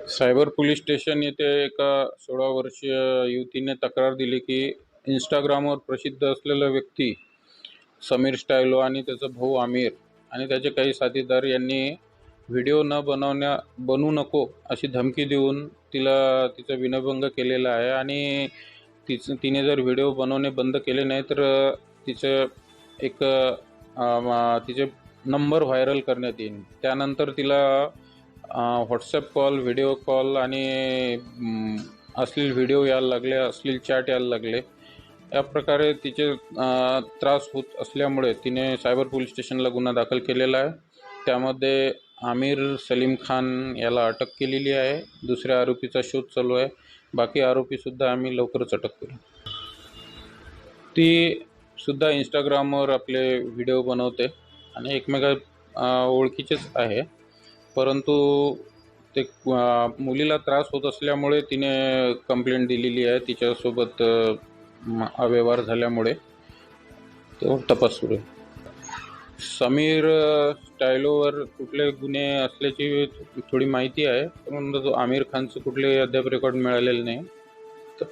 Cyber police station येथे एका 16 वर्षीय युवतीने तक्रार दिली की इंस्टाग्रामवर प्रसिद्ध असलेला व्यक्ती समीर स्टायलो आणि त्याचा भाऊ आमिर आणि त्याचे काही साथीदार यांनी व्हिडिओ बनवू नको अशी धमकी देऊन तिचा विनयभंग केलेला आहे आणि तिने जर व्हिडिओ बनवणे बंद केले नाही तर तिचं एक तिचे नंबर व्हायरल करण्यात येईल। त्यानंतर तिला व्हॉट्सॲप कॉल, व्हिडिओ कॉल आणि अश्लील व्हिडिओ यायला लागले, अश्लील चॅट यायला लागले। या प्रकारे तिचे त्रास होत असल्यामुळे तिने सायबर पोलीस स्टेशनला गुन्हा दाखल केलेला आहे। त्यामध्ये आमिर सलीम खान याला अटक केलेली आहे। दुसऱ्या आरोपीचा शोध चालू आहे। बाकी आरोपीसुद्धा आम्ही लवकरच अटक करू। ती सुद्धा इंस्टाग्रामवर आपले व्हिडिओ बनवते आणि ओळखीचेच आहे, परंतु ते मुलीला त्रास होत असल्यामुळे तिने कंप्लेंट दिलेली आहे। तिच्यासोबत अव्यवहार झाल्यामुळे तो तपास सुरू आहे। समीर स्टायलोवर कुठले गुन्हे असल्याची थोडी माहिती आहे, परंतु आमिर खानचं कुठले अद्याप रेकॉर्ड मिळालेलं नाही।